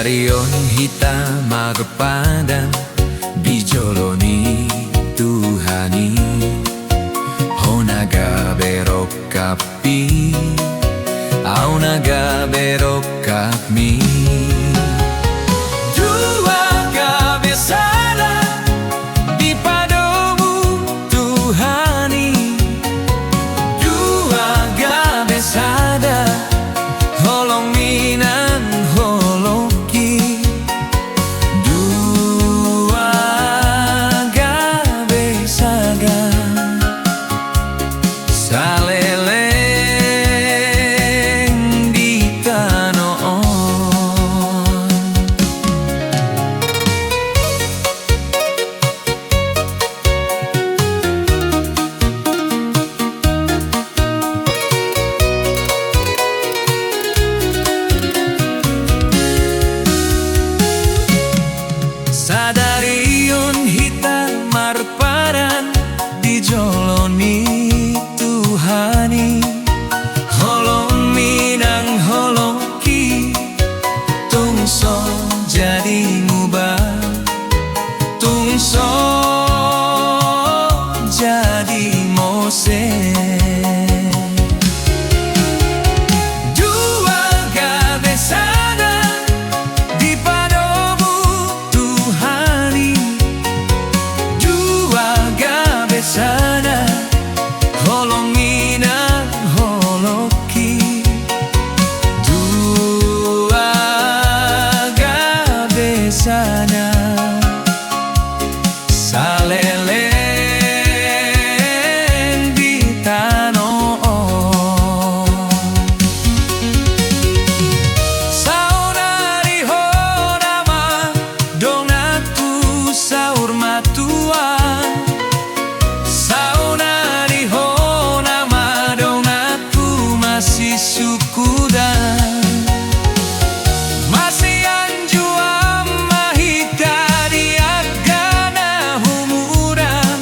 Sadarion hitam marpadan bijoloni Tuhani Honaga berok kapi Aunaga berok kapmi Dua kabesada di padamu Tuhani Dua kabesada holong minan holoki Dua kabesada saleleng di tanoon Sadarion hitam marpadan dijoloni Tuhani holong minang holoki tungso jadi ngubah tungso jadi mose Dua kabesada di padamu Tuhani Dua kabesada holong minang holoki Dua kabesada saleleng di tanoon Saunari honama donatu saur matua Saunari honama donatu masih sukudan masih anjuam mahika diagana humuran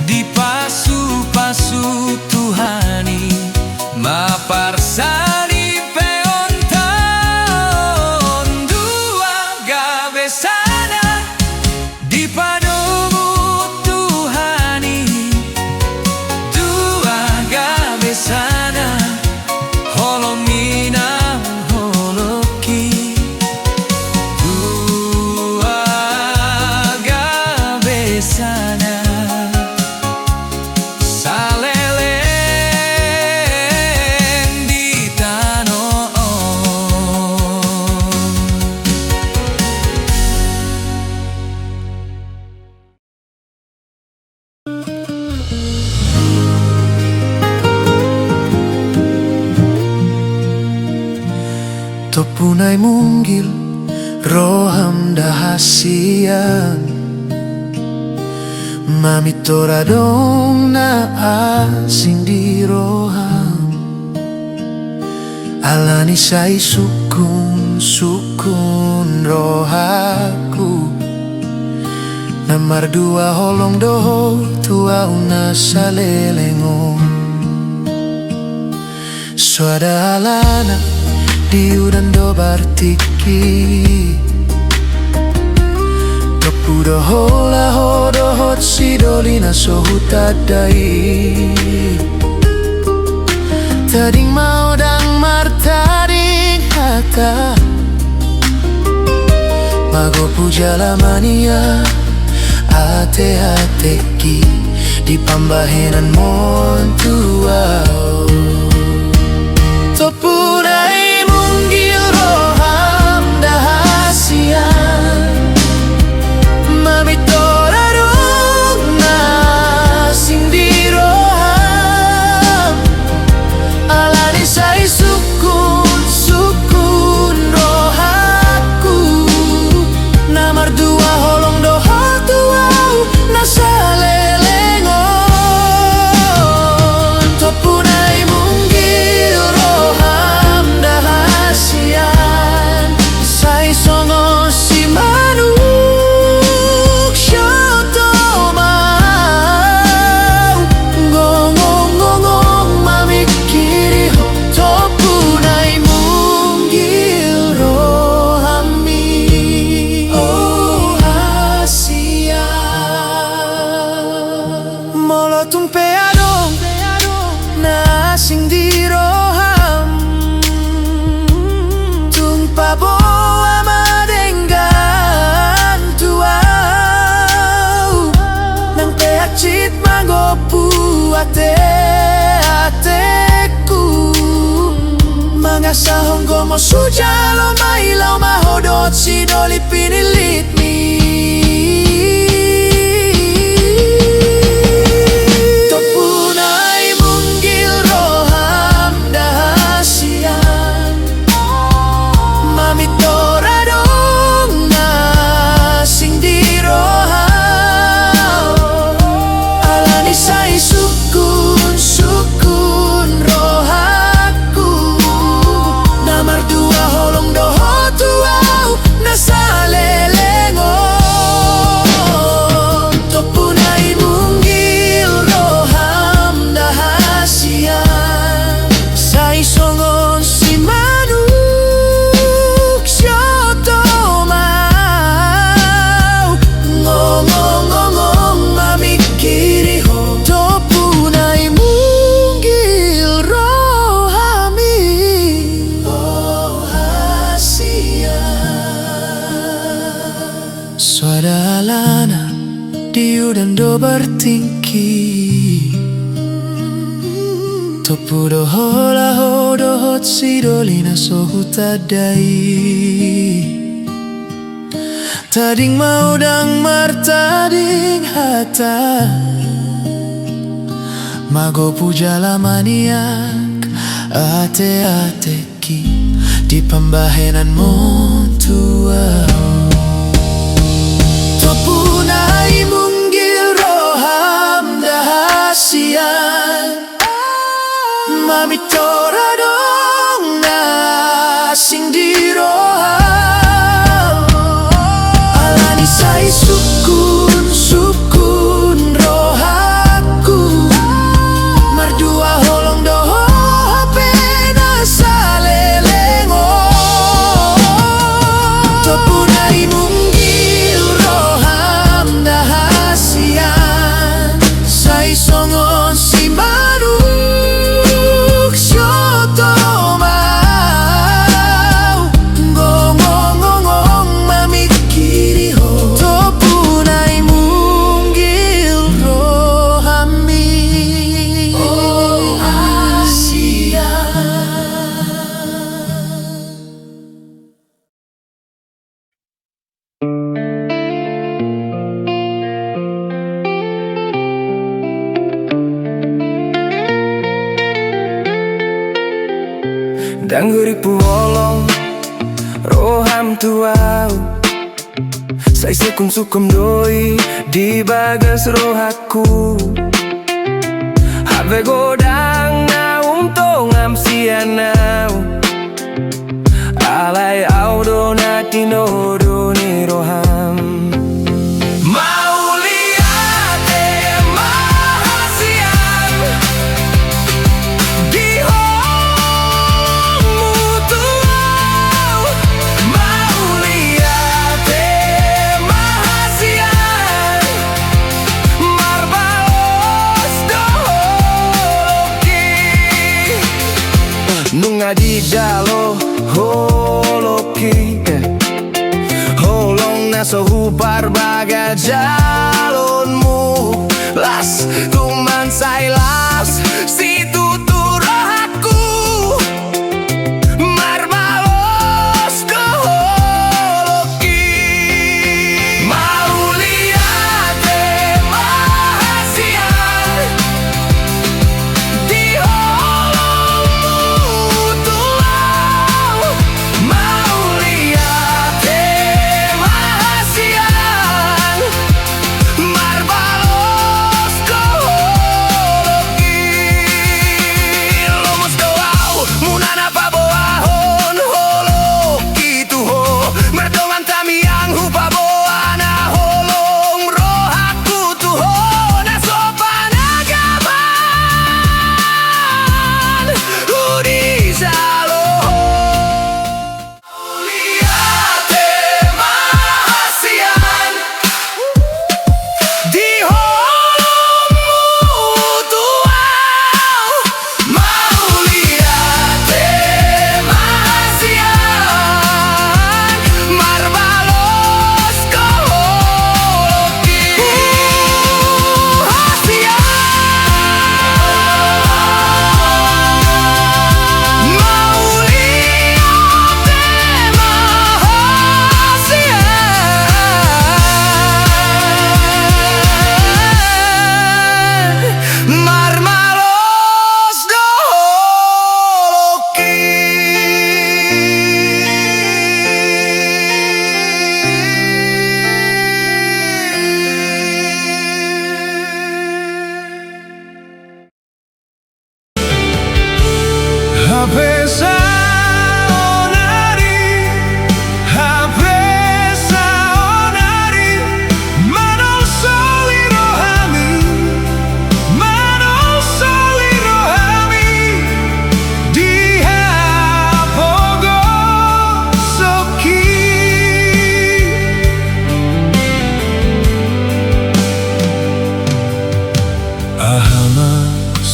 di pasu-pasu Tuhani maparsani peonton Dua kabesada di padamu Tuhani Dua kabesada holong minang holoki Dua kabesada saleleng di tanoon Topunay munggil roham dahasian Mamitoradong na asing di roham Alani say sukun rohaku Namar dua holong doho tuaw na salelengon Suada alana diudan do bartiki Topu doho laho dohot sidolina sohutadai Tading mau dang martading hata Mago puja mania ate-ateki di pambahenan montuau Topunay munggil roham dahasian Mamitoradong na sindi roham Alani say sukun rohaku Namar dua holong doho tuaw nasa lelengon Topunay munggil Nasa honggo mo suja lo mailaw mahodot si doli pinilit mi Topunay munggil roham dahasian Mamitora dong na sindi roham Alani say sukun rohaku Namar dua holong doho tuaw nasalelengon Topunay munggil roham dahasian Say songon si manuk syoto mau ngong mamikiri ho Topunay munggil rohami Suada alana diu dan do bertingki Topu doho laho dohot si dolina sohu tadai Tading mau dang martading hata Mago puja lamaniak ate-ateki Di pembahenan montua Topunay munggil roham dahasian Mamitora dong na sindi roham Alani say sukun rohaku Mardua holong doho hape nasalelengon Topunay munggil roham dahasian Say songon si manuk syoto mau ngong mamikiri ho Topunay munggil rohami Dangguri puolong roham tuau Say sekun sukum doi di bagas rohaku Have godang na untong am sianau Alay audo na tinodo ni roham Mauliate mahasian Di Nunga di dalo holoki Holong na sohu barbaga jalonmu Las tuman say las si tutur rohaku Marmalos do holoki Mauliate mahasian Di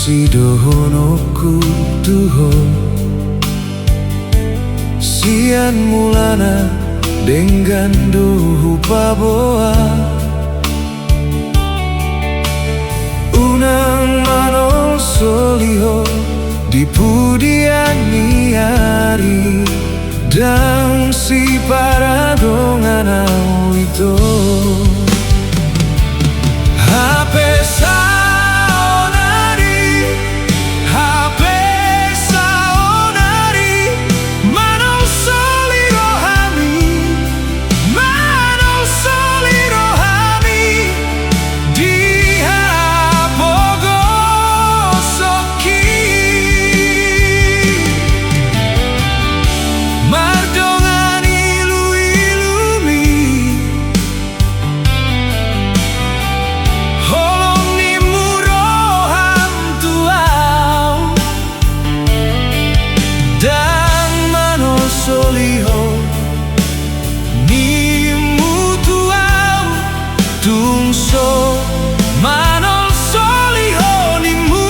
Sidohonoku tuho Sian mulana dengan dohu paboa Unang manol soliho di pudiani hari Dan si paradongan au itu Hape soliho ni mutuau tungso manol soliho ni mu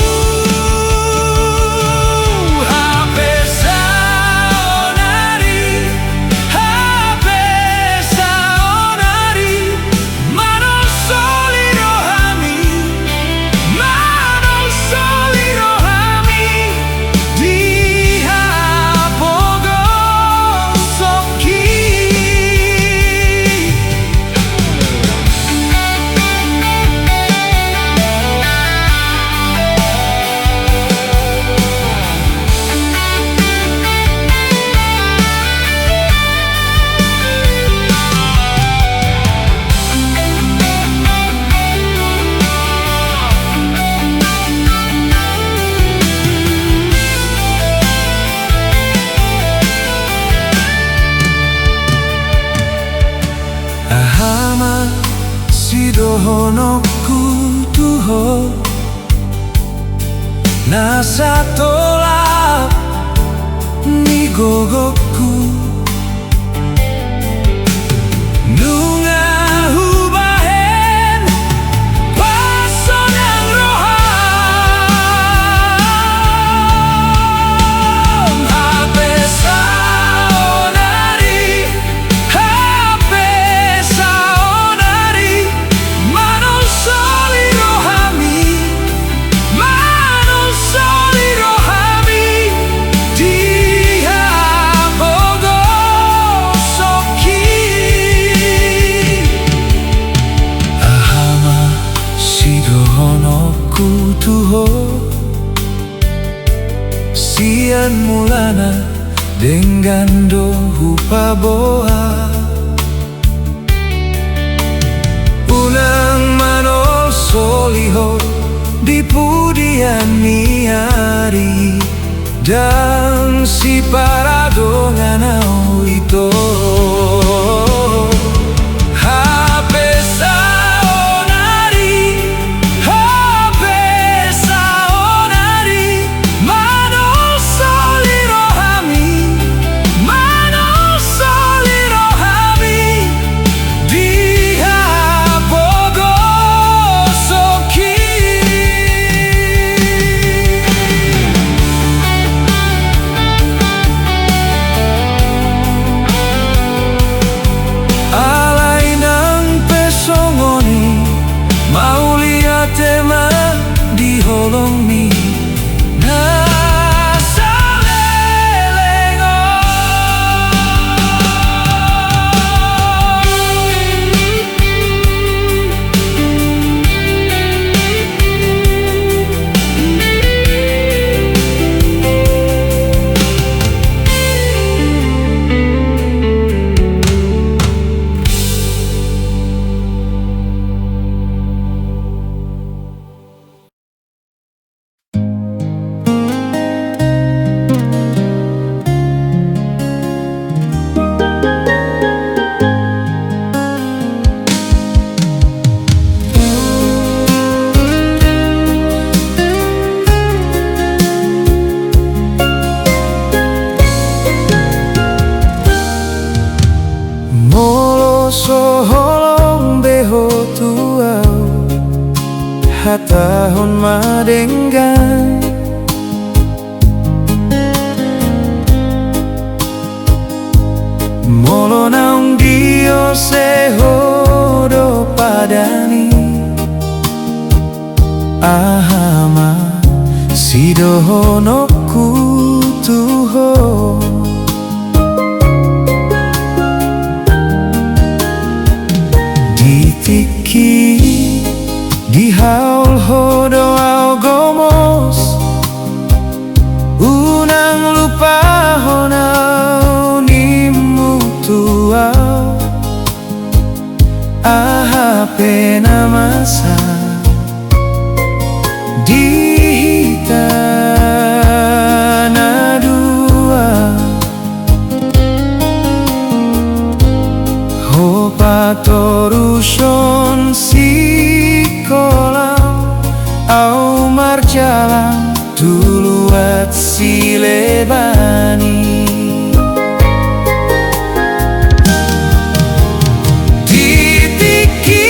hape saonari manol soliho hami manol soliho hami di Sidohonoku tuho Nasa tolak ni gogoku Nunga hubahen pasonang rohan Hape saonari manol soliho hami diha bogo soki ahama sidohonoku tuho sian mulana dengan dohu paboa Unang manol soliho di pudiani hari Dan si paradongan au itu Hape saonari manol soliho hami manol soliho hami diha bogo soki hatahon madenggan molo naung dio sehodo padani ahama sidohono kutuho ditiki dihaul hodo algomos unang lupa honau nimu tuau aha pena masa dihitana dua hopa toruson si kolam au marjalan tuluat si lebani ditiki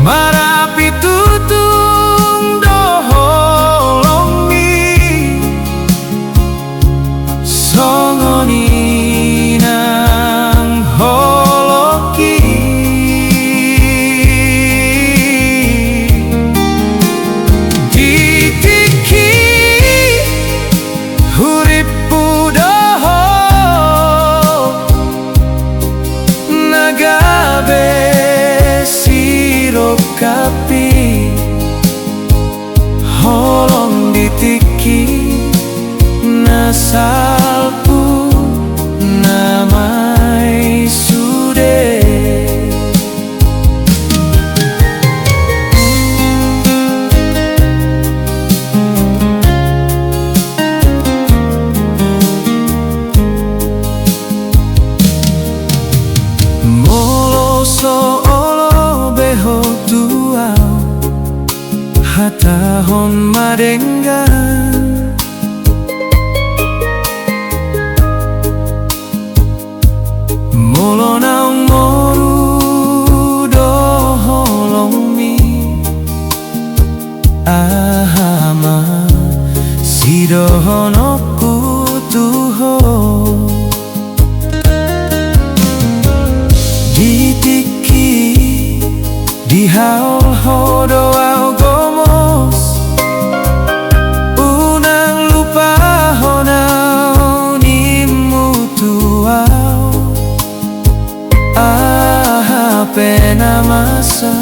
marapi tutung doholongi songoni nang holoki ditiki huripu doho nagabe siro kapi holong ditiki nasalpu namai sude molo so olo beho tuau hatahon madenggan molo naung moru doholongmi ahama sidohono kutuho ditiki dihaul hodo algomos unang lupa honau nimu tuau aha pena masa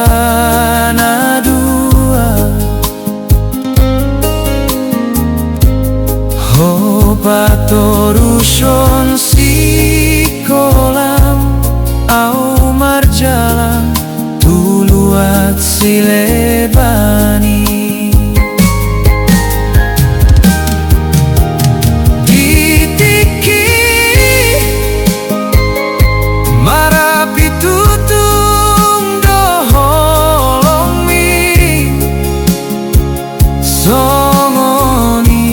dihitana dua hopa toruson si kolam au marjalan tuluat si lebani ditiki marapi tutung doholongmi songoni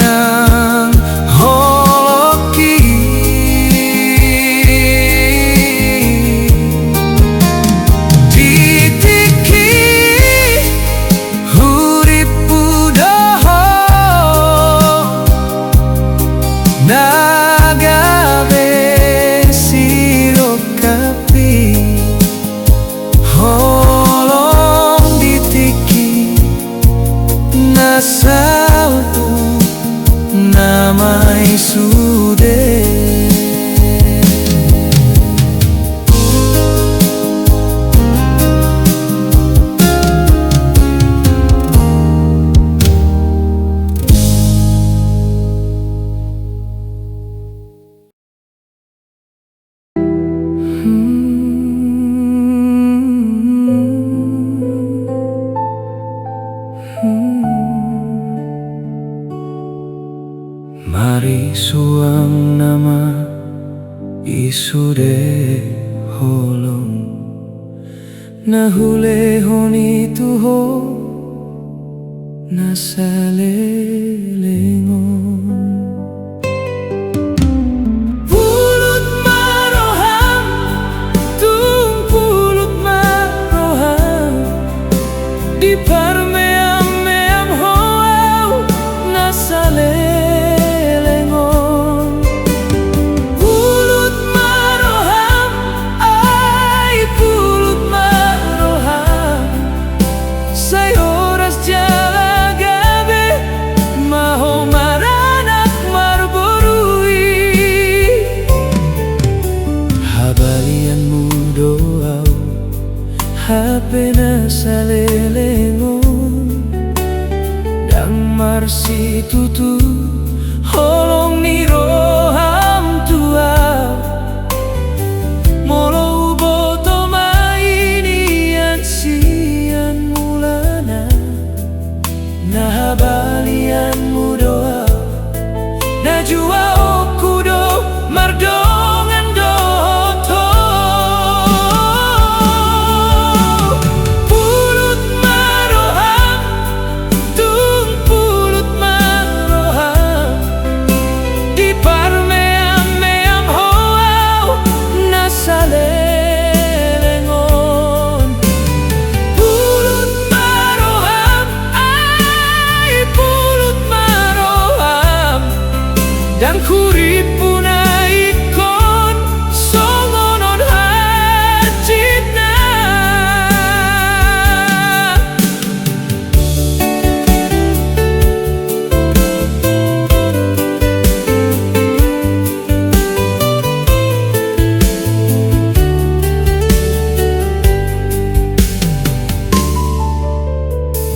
nang holoki ditiki huripu doho nagabe siro kapi holong ditiki nasalpu namai sude mari suang nama isude holong nahule honi tuho nasalelengon pulut maroha marsi tutu holong ni roham tua molo uboto mainian sian mulana nah balian mudoa na jua okudo mardongan doto pulut maroham tung pulut maroham di parmeam meam hoau nasalelengon pulut maroham ay pulut maroham dan kuripuna ikon songonon hajitna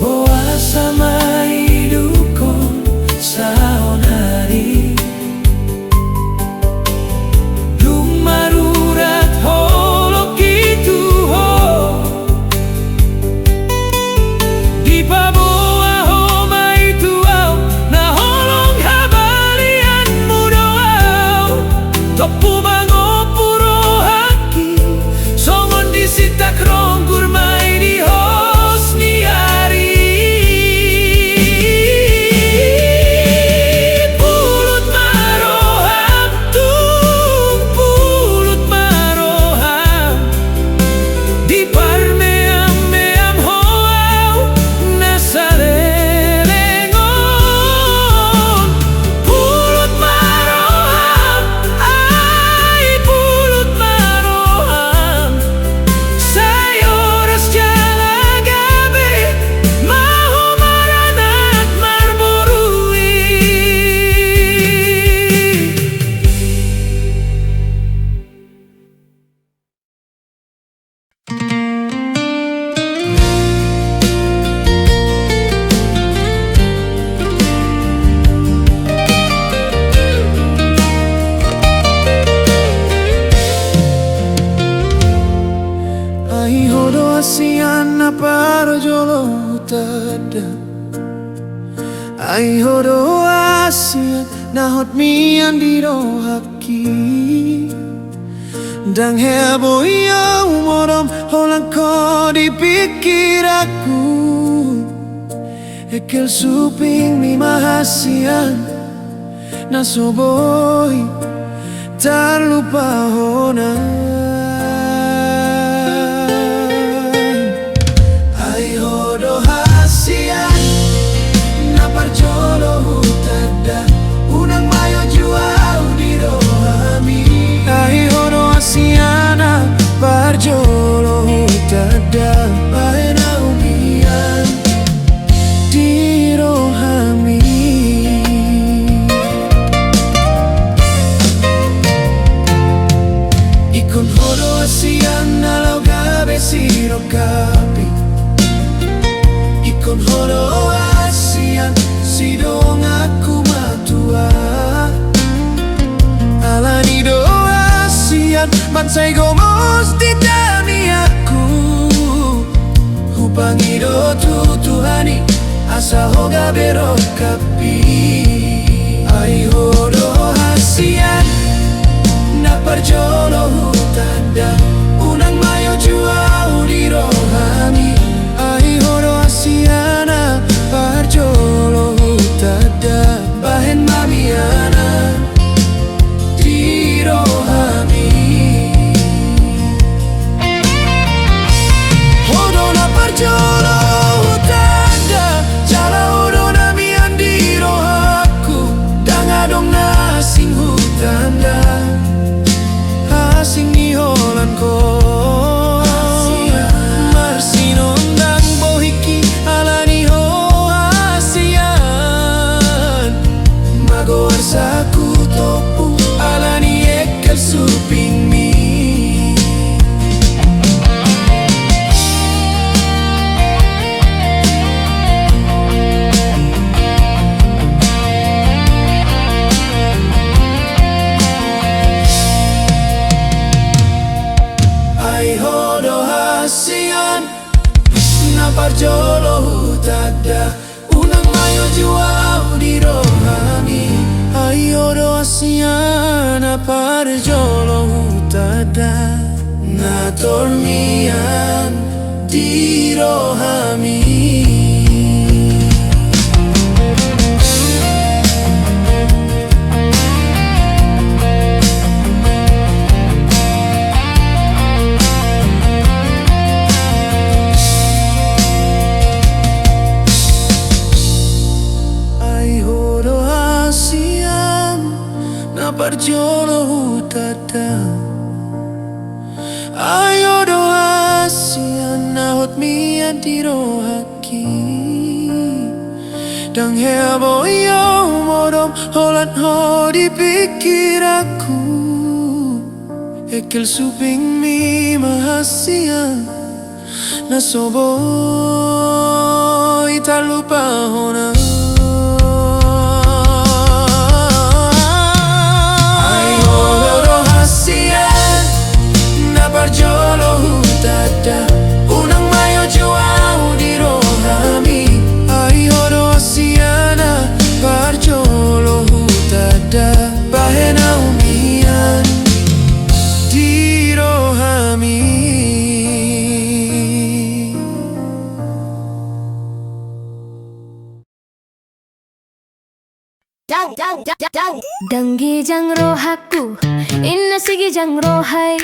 boa sama hidupkon sahon hari marurat holok itu ho di paboa homa itu au na holong habalian mudoau topu mangopuro haki songon disita kronggur mai di hosni hari pulut maroham tung pulut maroham di parmeam meam hoau nasalelengon pulut maroham ay pulut maroham sayoras jalagabe maho maranat marborui Ai hodo asiana parjolo tada ai hodo asian nahot mian diro haki dang hebo ya umorom holang ko dipikir aku ekel suping mi mahasian nasoboy terlupa hona ai hodo hasian na parjolo hutada unang mayo juau di rohami ai hodo hasiana parjolo hutada baena umian di rohami ikon hodo hasian nalau gabe siro kapi ikon hodo asian sidong aku matua alani do asian mansai gomos di dani aku hupangi do tutuhani asa hoga bero kapi ai hodo asian na parjolo hutada unang mayo juau di rohami ai hodo asiana parjolo hutada bahen mamiana di rohami hodo na parjolo hutada jala hodo na mian di rohaku dangadong na sing hutanda asing ni holan ko berjodoh tada. Ayo doa siana hot mia dirohaki. Dang hebo yo modom holan ho di pikir aku. Ekil suping mi mahasian nasoboy tak lupa hona. Berjodoh tada unang mayo juau di rohami. Ayo doa siana berjodoh tada bahena umian di rohami. Danggijang rohaku, inna sigijang rohai.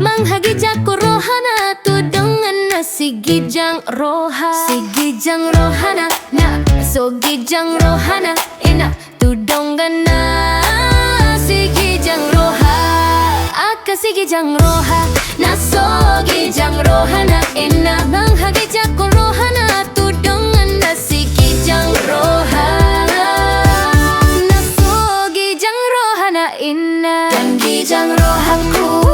Manghagijak ko rohana, tudongan na sigijang roha. Sigijang rohana, na sogijang rohana, ina tudongan na sigijang roha. Aka sigijang roha, na sogijang rohana, ina manghagijak ko rohana, tudongan na sigijang roha. Danggijang rohaku,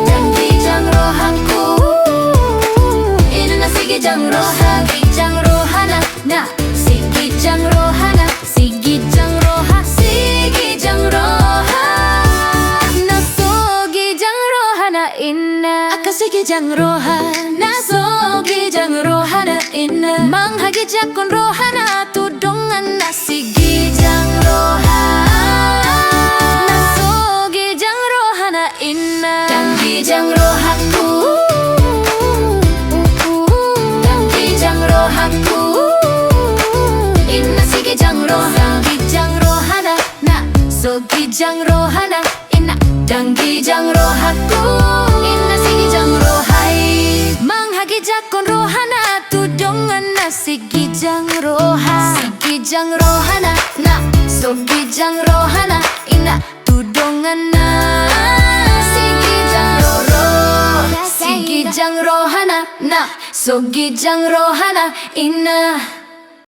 danggijang rohaku, ina na sigijang roha, sigijang rohana, na sigijang rohana, sigijang roha, sigijang roha, na sogijang rohana, ina aka sigijang roha, na sogijang rohana, ina manghagijak kon rohana, tudongan na sigijang roha. Danggijang rohaku, danggijang rohaku, inna sigijang roha, sigijang rohana, na sogijang rohana, inna danggijang rohaku, inna sigijang rohai. Manghagijak kon rohana, tudongan na sigijang roha. Sigijang rohana, na sogijang rohana, inna tudongan na sigijang rohana, na sogijang rohana, inna